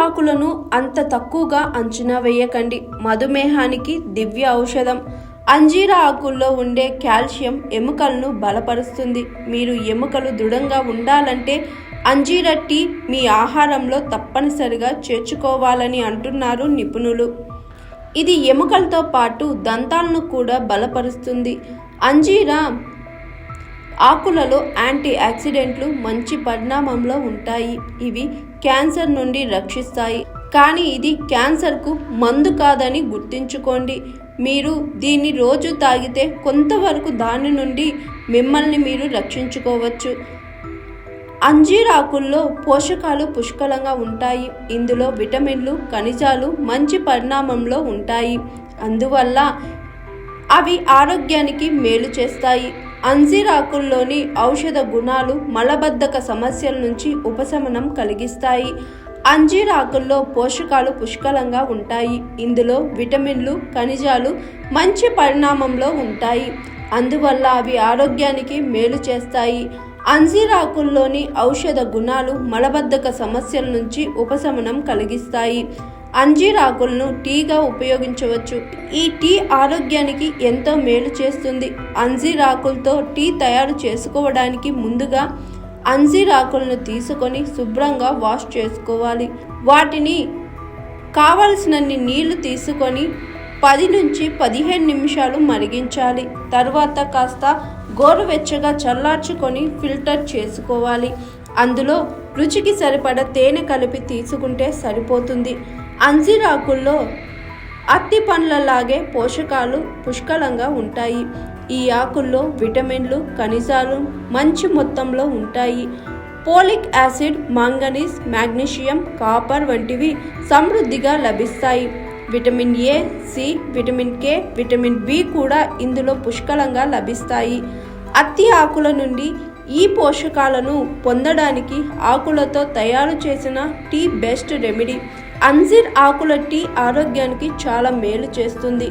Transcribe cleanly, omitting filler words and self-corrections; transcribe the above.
ఆకులను అంత తక్కువగా అంచనా వేయకండి. మధుమేహానికి దివ్య ఔషధం. అంజీర ఆకుల్లో ఉండే కాల్షియం ఎముకలను బలపరుస్తుంది. మీరు ఎముకలు దృఢంగా ఉండాలంటే అంజీర టీ మీ ఆహారంలో తప్పనిసరిగా చేర్చుకోవాలని అంటున్నారు నిపుణులు. ఇది ఎముకలతో పాటు దంతాలను కూడా బలపరుస్తుంది. అంజీర ఆకులలో యాంటీ ఆక్సిడెంట్లు మంచి పరిణామంలో ఉంటాయి. ఇవి క్యాన్సర్ నుండి రక్షిస్తాయి. కానీ ఇది క్యాన్సర్కు మందు కాదని గుర్తుంచుకోండి. మీరు దీన్ని రోజు తాగితే కొంతవరకు దాని నుండి మిమ్మల్ని మీరు రక్షించుకోవచ్చు. అంజీర్ ఆకుల్లో పోషకాలు పుష్కలంగా ఉంటాయి. ఇందులో విటమిన్లు, ఖనిజాలు మంచి పరిణామంలో ఉంటాయి. అందువల్ల అవి ఆరోగ్యానికి మేలు చేస్తాయి. అంజీర్ ఆకుల్లోని ఔషధ గుణాలు మలబద్ధక సమస్యల నుంచి ఉపశమనం కలిగిస్తాయి. అంజీర్ ఆకుల్లో పోషకాలు పుష్కలంగా ఉంటాయి. ఇందులో విటమిన్లు, ఖనిజాలు మంచి పరిణామంలో ఉంటాయి. అందువల్ల అవి ఆరోగ్యానికి మేలు చేస్తాయి. అంజీర్ ఆకుల్లోని ఔషధ గుణాలు మలబద్ధక సమస్యల నుంచి ఉపశమనం కలిగిస్తాయి. అంజీర్ ఆకులను టీగా ఉపయోగించవచ్చు. ఈ టీ ఆరోగ్యానికి ఎంతో మేలు చేస్తుంది. అంజీర్ ఆకులతో టీ తయారు చేసుకోవడానికి ముందుగా అంజీర్ ఆకులను తీసుకొని శుభ్రంగా వాష్ చేసుకోవాలి. వాటిని కావలసినన్ని నీళ్లు తీసుకొని 10 నుంచి 15 నిమిషాలు మరిగించాలి. తర్వాత కాస్త గోరువెచ్చగా చల్లార్చుకొని ఫిల్టర్ చేసుకోవాలి. అందులో రుచికి సరిపడ తేనె కలిపి తీసుకుంటే సరిపోతుంది. అంజీర్ ఆకుల్లో అత్తి పండ్లలాగే పోషకాలు పుష్కలంగా ఉంటాయి. ఈ ఆకుల్లో విటమిన్లు, ఖనిజాలు మంచి మొత్తంలో ఉంటాయి. Folic acid, manganese, magnesium, copper వంటివి సమృద్ధిగా లభిస్తాయి. Vitamin A, C, vitamin K, vitamin B కూడా ఇందులో పుష్కలంగా లభిస్తాయి. అత్తి ఆకుల నుండి ఈ పోషకాలను పొందడానికి ఆకులతో తయారు చేసిన టీ బెస్ట్ రెమెడీ. అంజీర్ ఆకుల టీ ఆరోగ్యానికి చాలా మేలు చేస్తుంది.